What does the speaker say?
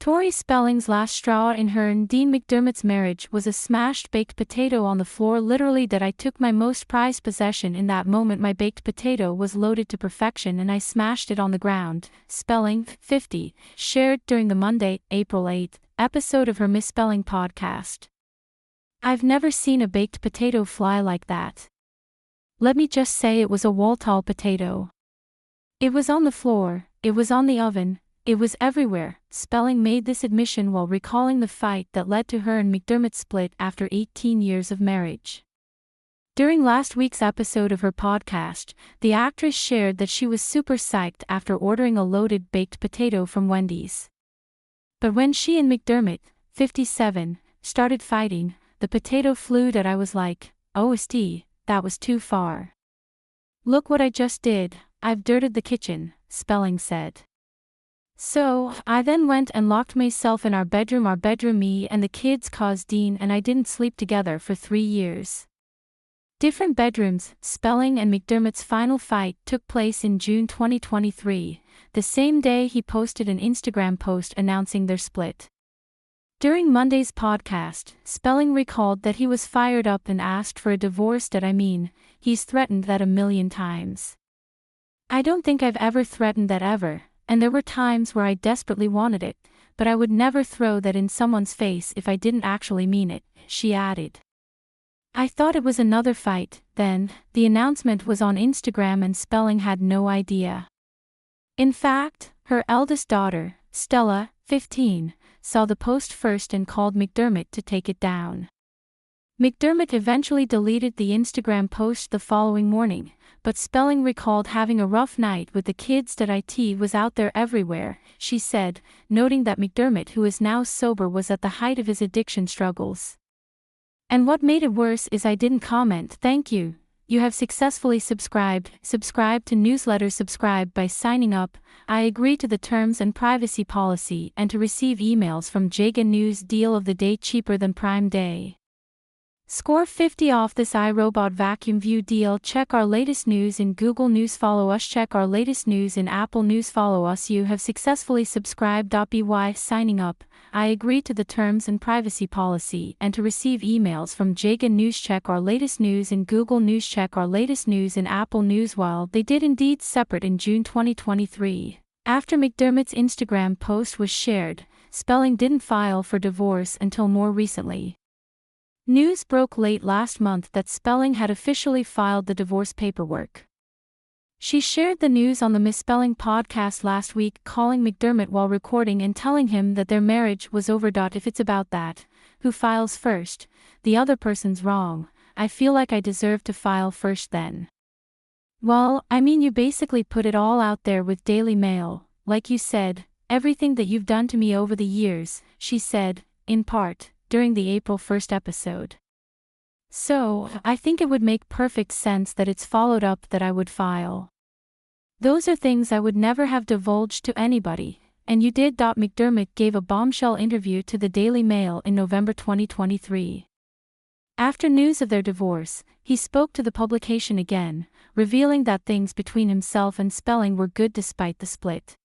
Tori Spelling's last straw in her and Dean McDermott's marriage was a smashed baked potato on the floor. Literally that I took my most prized possession in that moment. My baked potato was loaded to perfection and I smashed it on the ground. Spelling, 50, shared during the Monday, April 8th, episode of her Misspelling podcast. I've never seen a baked potato fly like that. Let me just say it was a wall-tall potato. It was on the floor, it was on the oven, it was everywhere. Spelling made this admission while recalling the fight that led to her and McDermott's split after 18 years of marriage. During last week's episode of her podcast, the actress shared that she was super psyched after ordering a loaded baked potato from Wendy's. But when she and McDermott, 57, started fighting, the potato flew that I was like, OST, that was too far. Look what I just did, I've dirted the kitchen, Spelling said. So, I then went and locked myself in our bedroom, me and the kids caused Dean and I didn't sleep together for 3 years. Different bedrooms. Spelling and McDermott's final fight took place in June 2023, the same day he posted an Instagram post announcing their split. During Monday's podcast, Spelling recalled that he was fired up and asked for a divorce. He's threatened that 1,000,000 times. I don't think I've ever threatened that ever. And there were times where I desperately wanted it, but I would never throw that in someone's face if I didn't actually mean it, she added. I thought it was another fight. Then, the announcement was on Instagram and Spelling had no idea. In fact, her eldest daughter, Stella, 15, saw the post first and called McDermott to take it down. McDermott eventually deleted the Instagram post the following morning, but Spelling recalled having a rough night with the kids. It was out there everywhere, she said, noting that McDermott, who is now sober, was at the height of his addiction struggles. And what made it worse is I didn't comment. Thank you. You have successfully subscribed. Subscribe to newsletter. Subscribe by signing up. I agree to the terms and privacy policy and to receive emails from Jaga News. Deal of the day, cheaper than Prime Day. Score 50 off this iRobot Vacuum View deal. Check our latest news in Google News. Follow us. Check our latest news in Apple News. Follow us. You have successfully subscribed. By signing up, I agree to the terms and privacy policy and to receive emails from Jaga News. Check our latest news in Google News. Check our latest news in Apple News. While they did indeed separate in June 2023, after McDermott's Instagram post was shared, Spelling didn't file for divorce until more recently. News broke late last month that Spelling had officially filed the divorce paperwork. She shared the news on the Misspelling podcast last week, calling McDermott while recording and telling him that their marriage was over. If it's about that, who files first? The other person's wrong. I feel like I deserve to file first then. Well, you basically put it all out there with Daily Mail, like you said, everything that you've done to me over the years, she said, in part, during the April 1st episode. So, I think it would make perfect sense that it's followed up that I would file. Those are things I would never have divulged to anybody, and you did. McDermott gave a bombshell interview to the Daily Mail in November 2023. After news of their divorce, he spoke to the publication again, revealing that things between himself and Spelling were good despite the split.